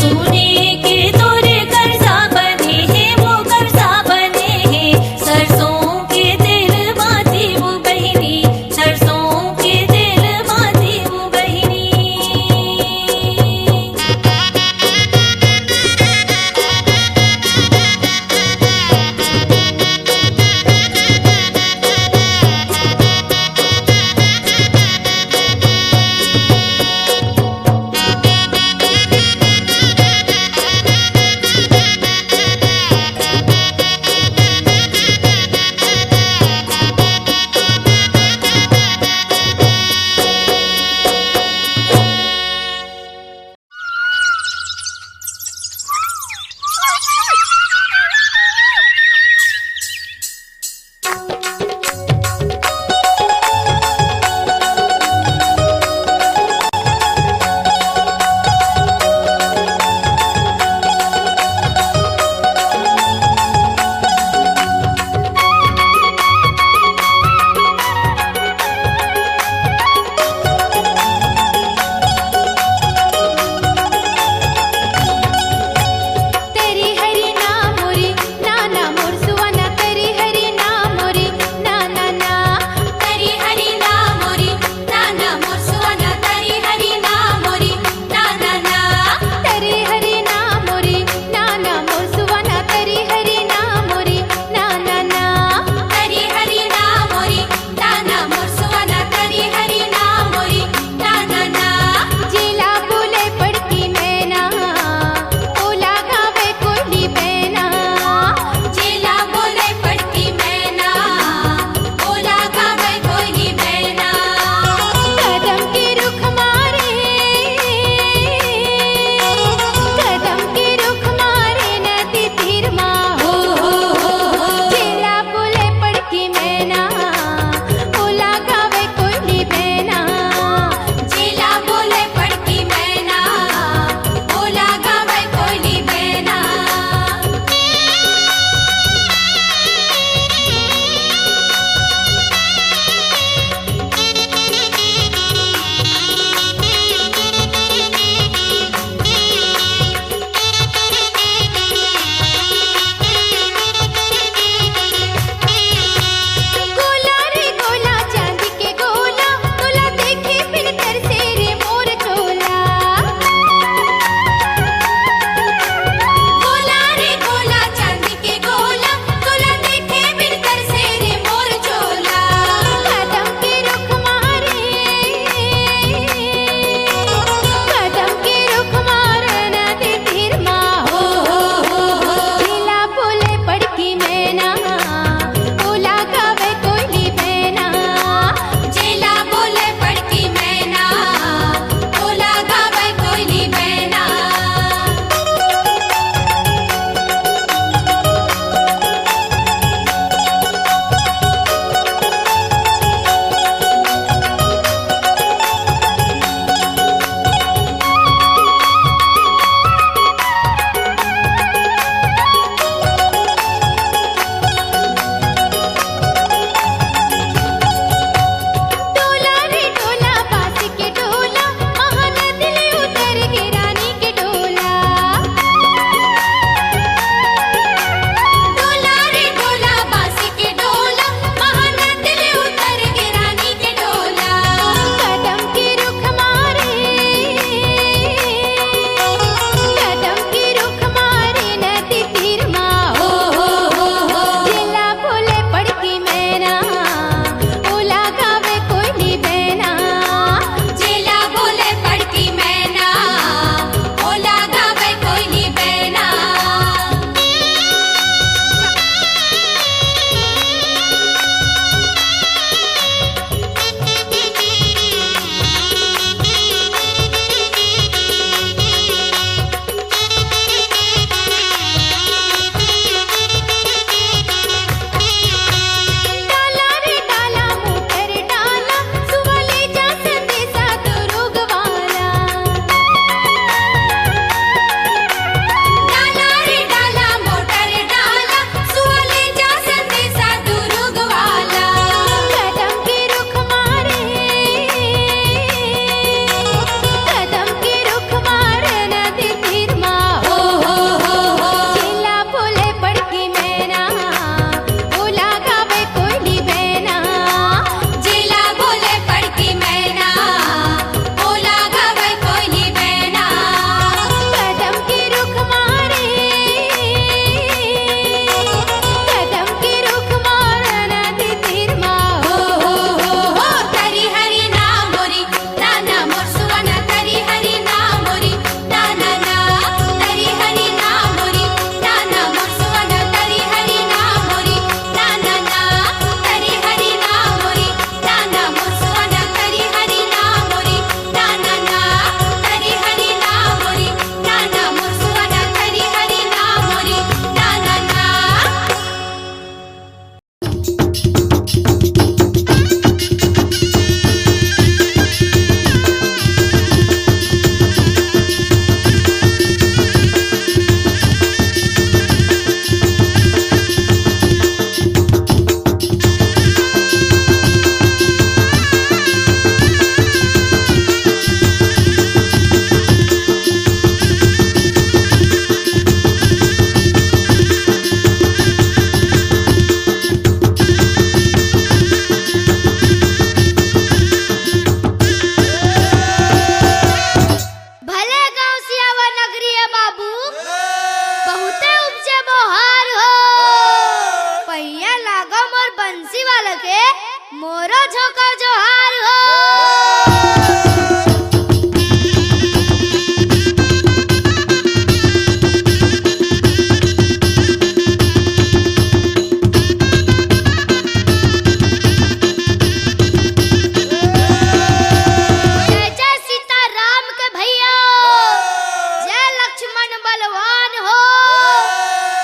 सोने के तोरे कर्जा बने हैं, वो कर्जा बने हैं। सरसों के तेल माती वो बहिनी, सरसों के तेल माती वो बहिनी। मोरो झोंका जोहार हो। जय जय सीताराम के भैया, जय लक्ष्मण बलवान हो,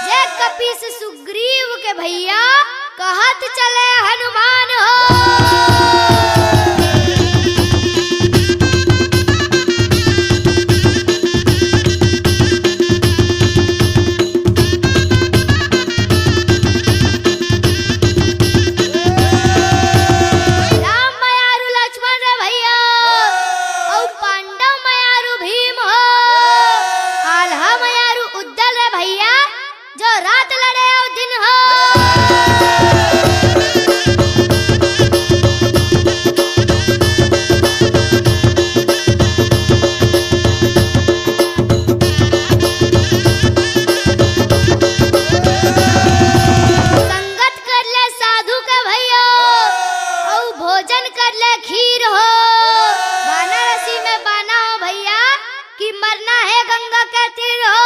जय कपीस सुग्रीव के भैया, कहत चले हनुमान हो। राम मयारु लक्ष्मण रे भैया, औ पांडव मयारु भीम हो, आल्हा मयारु उद्दल रे भैया, जो रात लड़े औ दिन हो। संगत कर ले साधु के भैया, औ भोजन कर ले खीर हो, वाराणसी में बाना हो भैया, कि मरना है गंगा के तीर हो।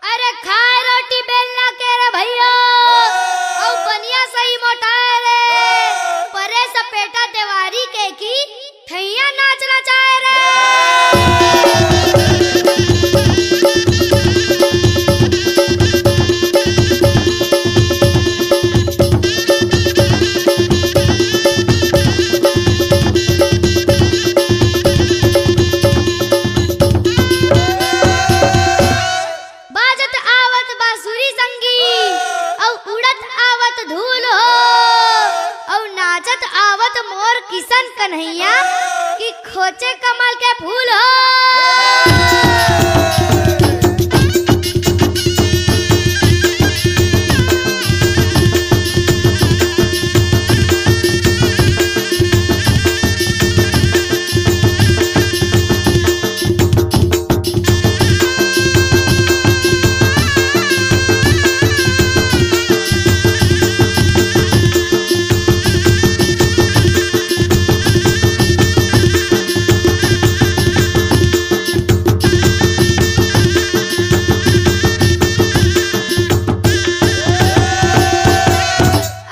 अरे खाए रोटी बेलना के रे भैया, औ बनिया सही मोटाए रे, परे सपेटा देवारी के की ठैया नाच नचाए रे। बाजत आवत बांसुरी संगी, औ उड़त आवत धूल हो, औ नाचत आवत मोर किशन कन्हैया, कि खोचे कमल के फूल हो।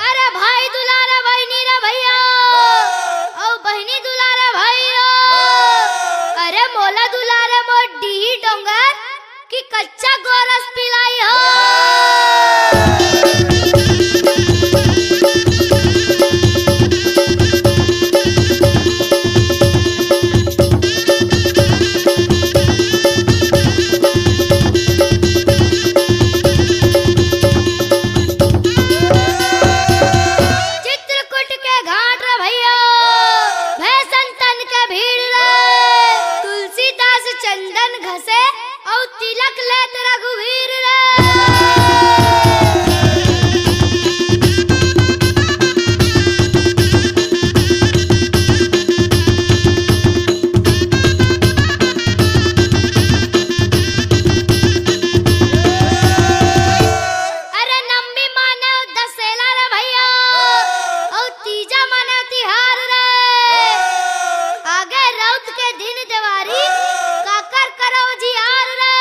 अरे भाई दुलारे बहनी रे भैया, औ बहनी दुलारे भैया, अरे मोला दुलारे मोर डी डोंगर, कि कच्चा गोरस पिलाई हो। चित्रकूट के घाट रे भैया, भय संतन के भीड़ रे, तुलसीदास चंदन घसे, औ तिलक लेत रघुवीर रे। अरे नम्बी माने दसेला रे भैया, औ तीजा माने तिहार रे, आगे रौत के दिन देवारी, काकर करौ जिहार रे।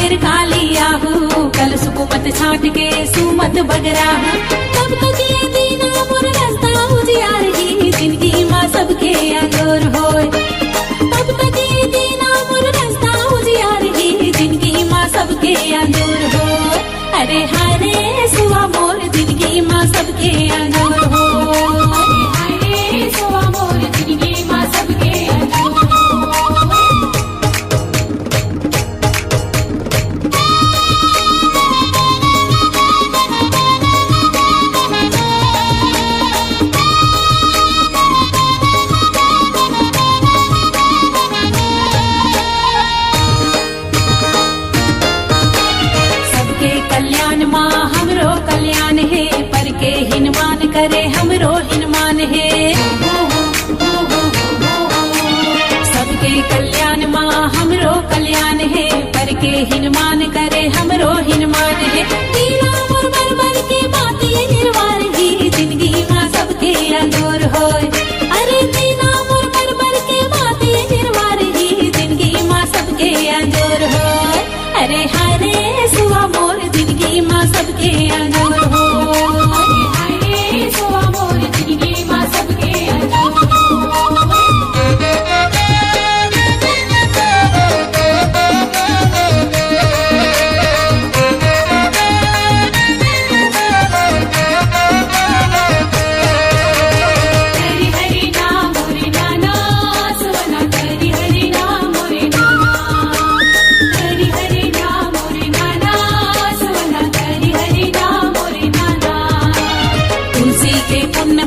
खातिर काली आहू कल सुकुमत छाट के सुमत बगराहू तब तक ये दीना मोर रास्ता उजियार ही जिंदगी माँ सबके अंगोर होए तब तक ये दीना मोर रास्ता उजियार ही जिंदगी माँ सबके अंगोर होए अरे हरे सुआ मोर जिंदगी माँ सबके अंगोर होए हरे सुआ मोर जिंदगी माँ सबके अंगोर होए हिनमान करे हमरो हिनमान है सबके कल्याण माँ हमरो कल्याण है पर के हिनमान करे हमरो हिनमान है दीना मोर बरबर के बात ये निर्वार ही जिंदगी माँ सबके अंगोर होए अरे दीना मोर बरबर के बात ये निर्वार ही जिंदगी माँ सबके अंगोर होए अरे हरे सुआ मोर जिंदगी माँ सबके अंगोर होए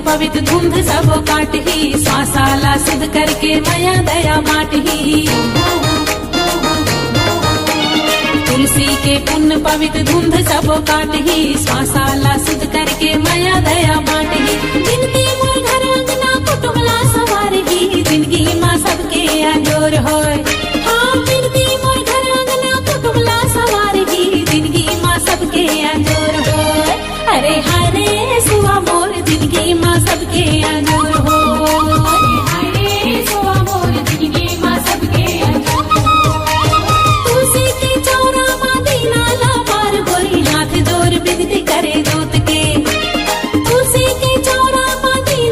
पवित्र धुंध सब काट ही श्वासाला सिद्ध करके माया दया बाट ही तुलसी के पुण्य पवित्र धुंध सब काट ही श्वासाला सिद्ध करके माया दया बाट ही जिनकी मोर घर अंगना कुटुमला सवार ही जिंदगी माँ सबके अंजोर होए हाँ जिनकी मोर घर अंगना कुटुमला सवार ही जिंदगी माँ सबके अंजोर होए अरे हरे सुआ मोर जिंदगी माँ सबके अंजोर होए हरे सुआ मोर जिंदगी माँ सबके अंजोर तुलसी के चौरा माँ दीना ला पार गोरी हाथ जोर बिनती करे जोत के तुलसी के चौरा माँ दीना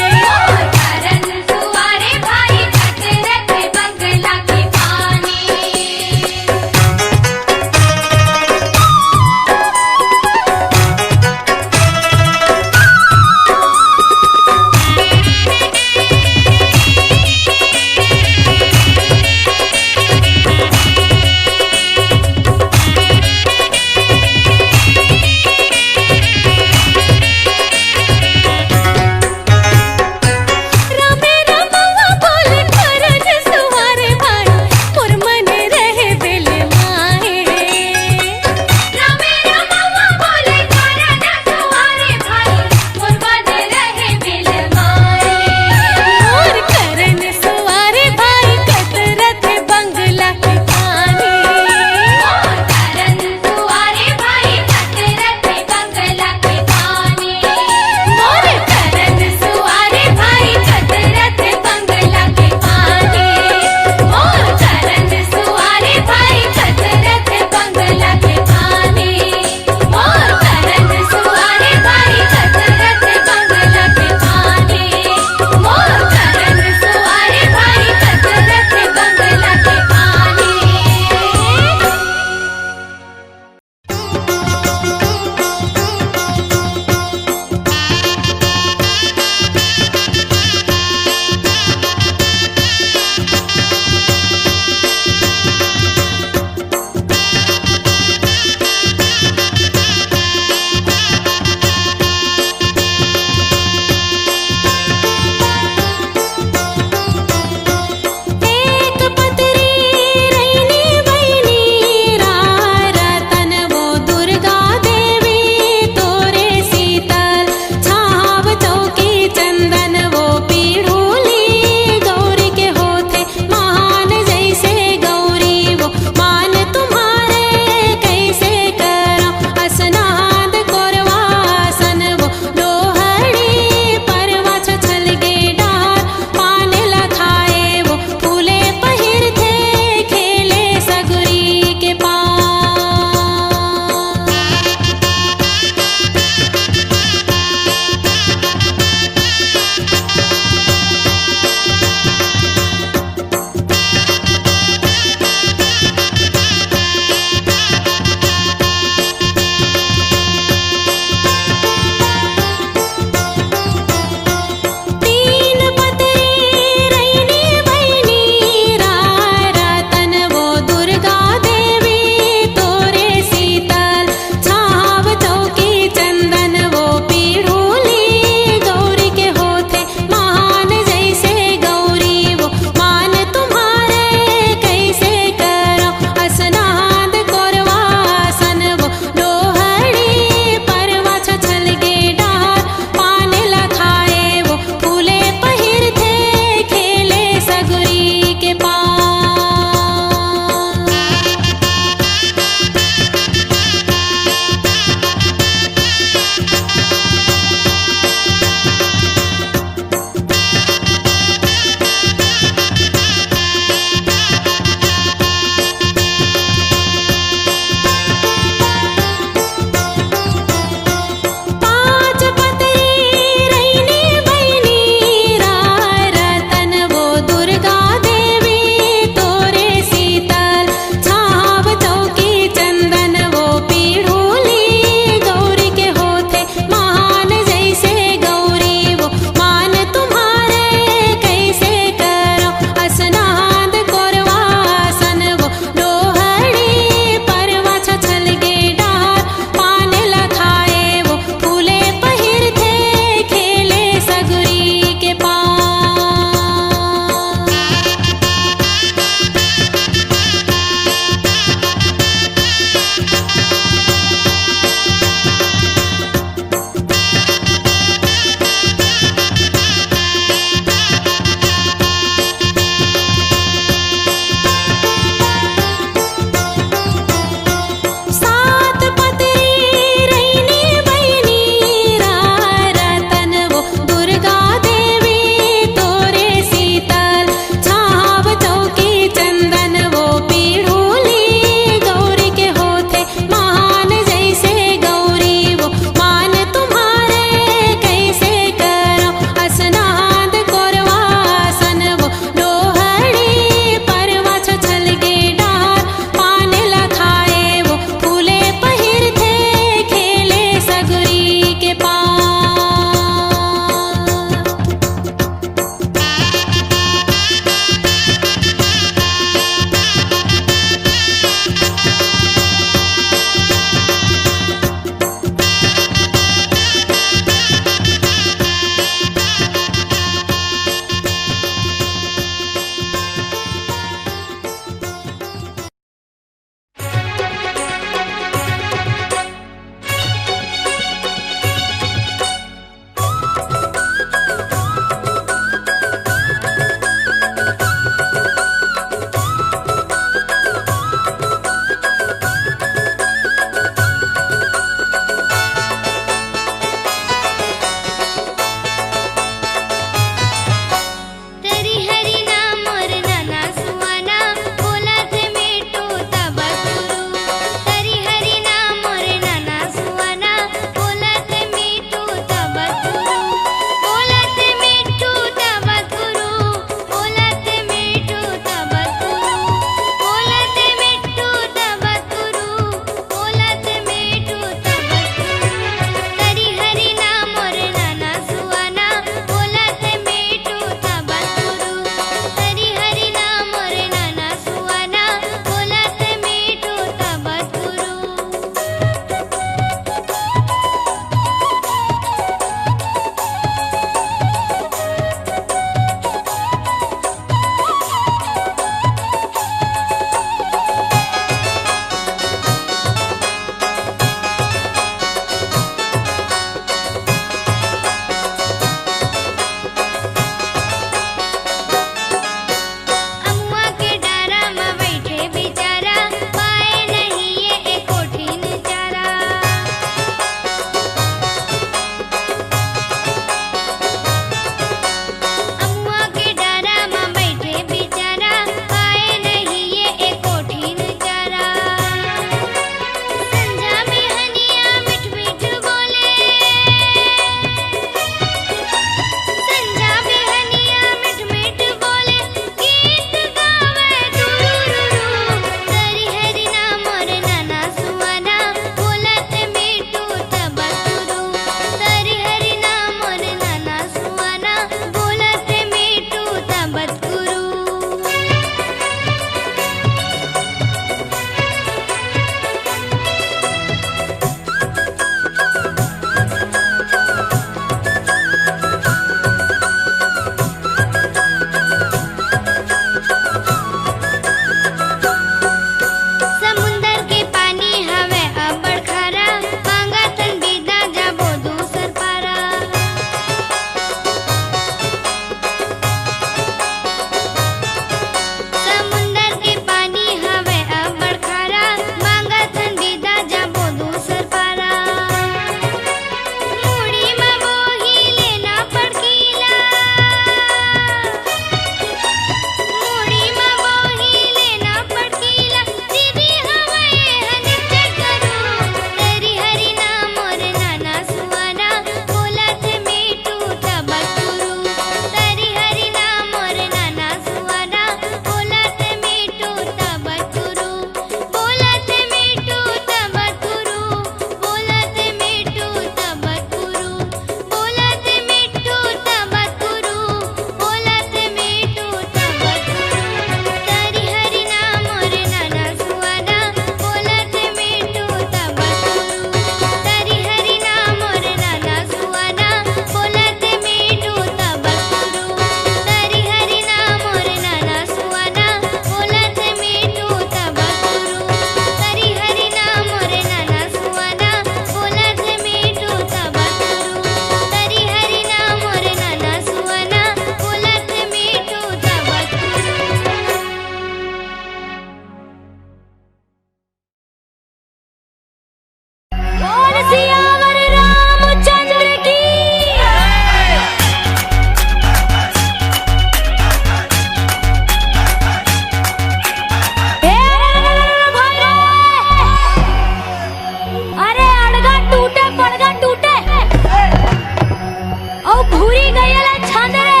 भूरी गयला छांदरे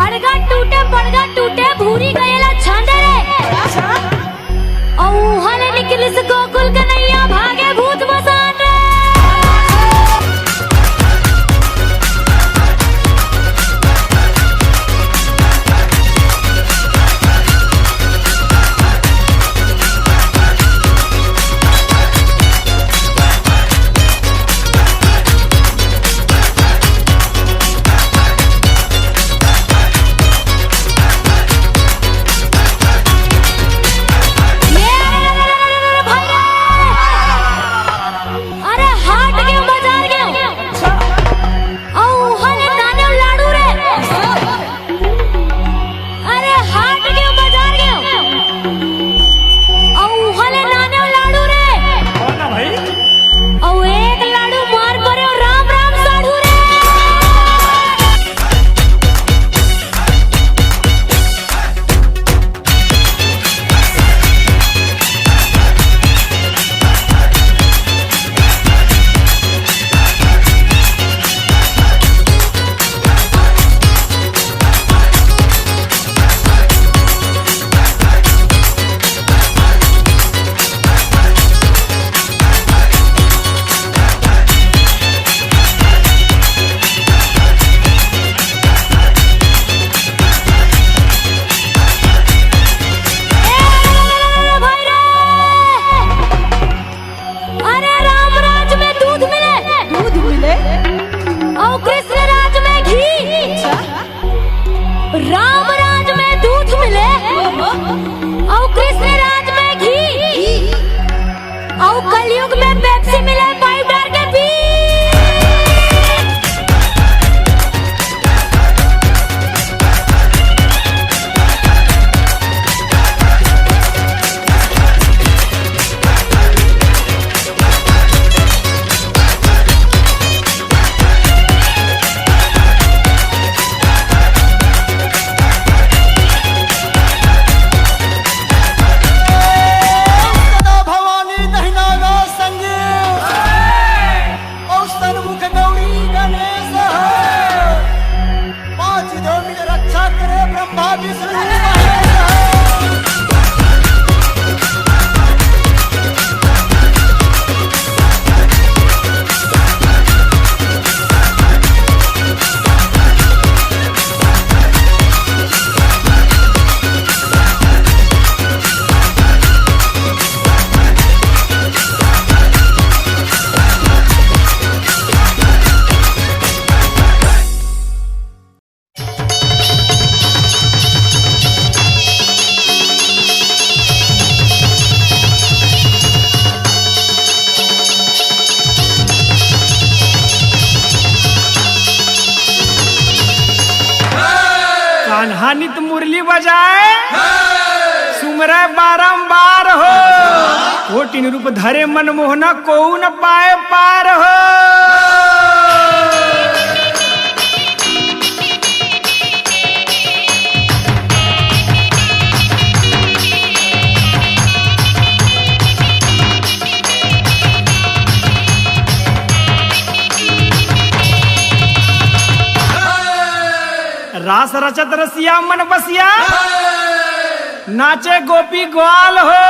अड़गा टूटे पड़गा टूटे भूरी गयला छांदरे औ हले निकलिस गोकुल कन्हैया भागे भूत मसान रे राम राज में दूध मिले और कृष्ण राज में घी और कलयुग में पेप्सी मिले पाइप डाल के पी नित मुरली बजाए सुमरे बारंबार हो कोटिन रूप धरे मनमोहना को न पाए पार हो रास रचत रसिया मन बसिया नाचे गोपी ग्वाल हो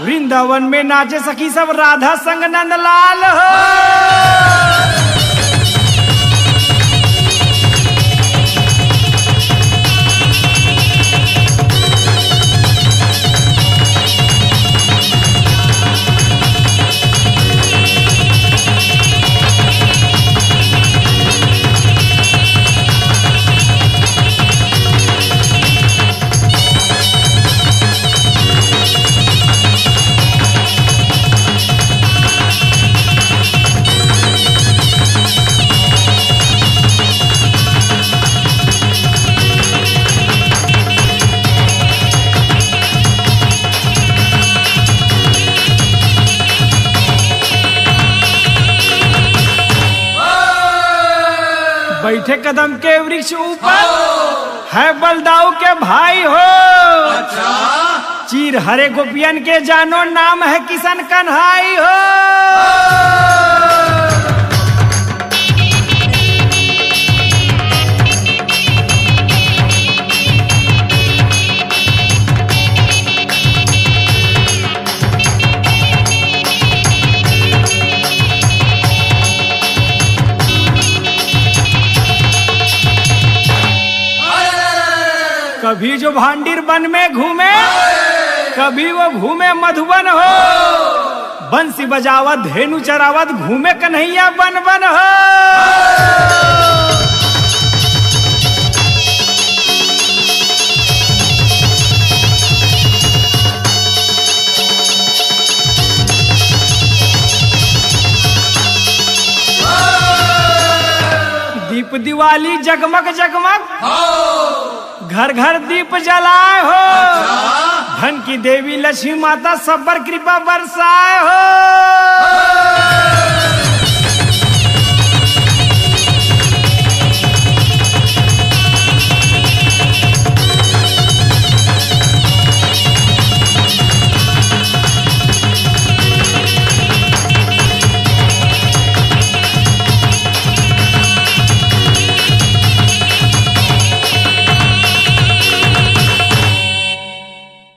वृंदावन में नाचे सखी सब राधा संग नंदलाल हो बैठे कदम के वृक्ष ऊपर है बलदाऊ के भाई हो चीर हरे गोपियन के जानो नाम है किशन कन्हाई हो कभी जो भांडीर वन में घूमे, कभी वो घूमे मधुबन हो, बंसी बजावत धेनु चरावत घूमे कन्हैया बन बन हो। दीप दिवाली जगमग जगमग, घर घर दीप जलाए हो, धन की देवी लक्ष्मी माता सब पर कृपा बरसाए हो।